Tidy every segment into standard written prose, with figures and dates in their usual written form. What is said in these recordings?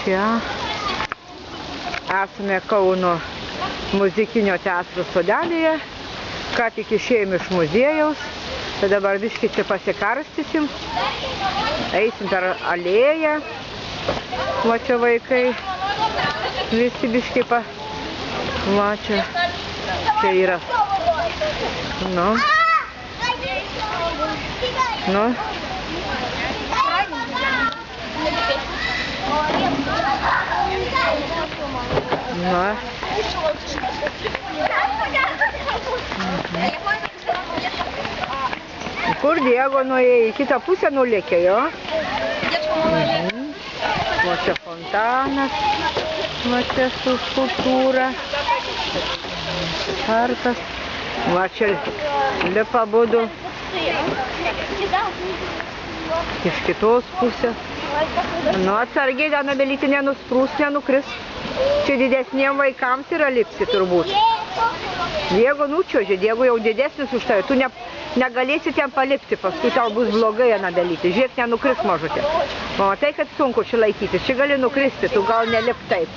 Čia esame Kauno muzikinio teatro sodelėje. Ką tik išėjom iš muziejaus. Tai dabar biškį čia pasikarstysim. Eisim per alėją. Va čia vaikai. Visi biškį Va čia. Čia yra. Nu. Nu. Na. Kur Diego nuėjo? Į kitą pusę nulėkė, jo? Va čia fontanas. Va čia su skulptūra. Parkas. Va čia lipa būdu. Iš kitos pusės. Nu, atsargiai, Anabelytė, nenusprūs, nenukris. Čia didesniem vaikams yra lipti turbūt. Diego nučiuožė, Diego jau didesnis už tave. Tu negalėsi ten palipti, paskui tau bus blogai, Anabelytė. Žiūrėk, nenukris mažutė. O tai, kad sunku čia laikytis. Čia gali nukristi, tu gal nelip taip.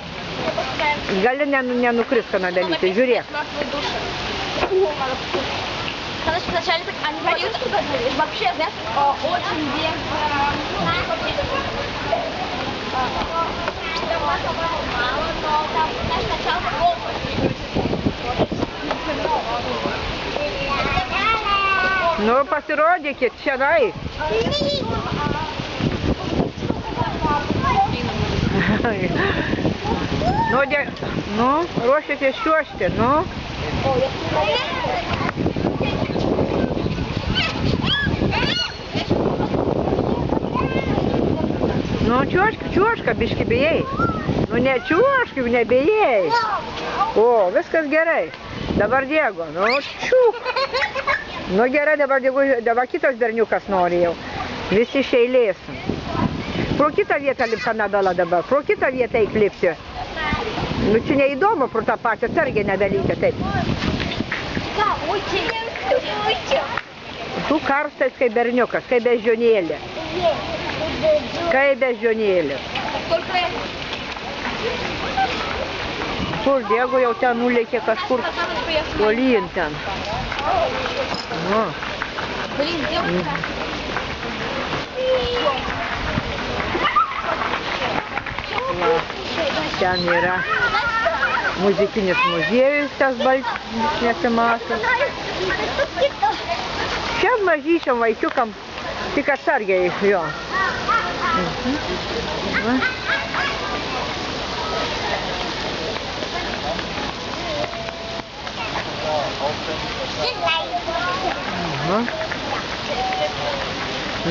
Gali nenukristi, Anabelytė, žiūrėk. Знаешь, вначале так они поют, вообще, знаешь, очень Nu, pasirodykit čionai. Nu, ruošiatės čiuožti, nu. Nu, čiuožka, biški bijai. Nu, ne čiuožk, nebijai. O, viskas gerai. Dabar Diego, nu, čiuk. Nu, gerai, dabar kitas berniukas nori jau. Visi iš eilės. Pro kitą vietą lipka Anabela dabar, pro kitą vietą eik lipti. Nu, čia neįdomu pro tą pačią atsargiai Anabelytė, taip. Tu karstais kaip berniukas, kaip beždžionėlė. Kaip beždžionėlė. Kur Diego jau ten nulėkė kažkur tolyn ten. Nu. Ten yra muzikinis muziejus, tas nesimato. Čia mažyčiam vaikiukam tik atsargiai jo.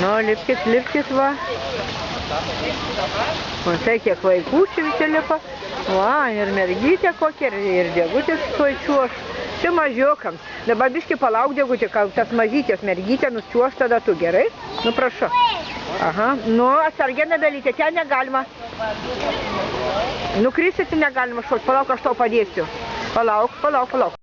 Nu, lipkit, va. Matai, kiek vaikųčių čia lipa. Va, ir mergytė kokia, ir Diegutis tuoj čiuoš. Čia mažiokams. Dabar biškį palauk, Diegutė, kol tas mažytės mergytė nučiuoš, tada tu gerai? Nu, prašau. Aha. Nu, atsargiai Anabelytė, ten negalima. Nukrisyti negalima šokt. Palauk, aš tau padėsiu. Palauk.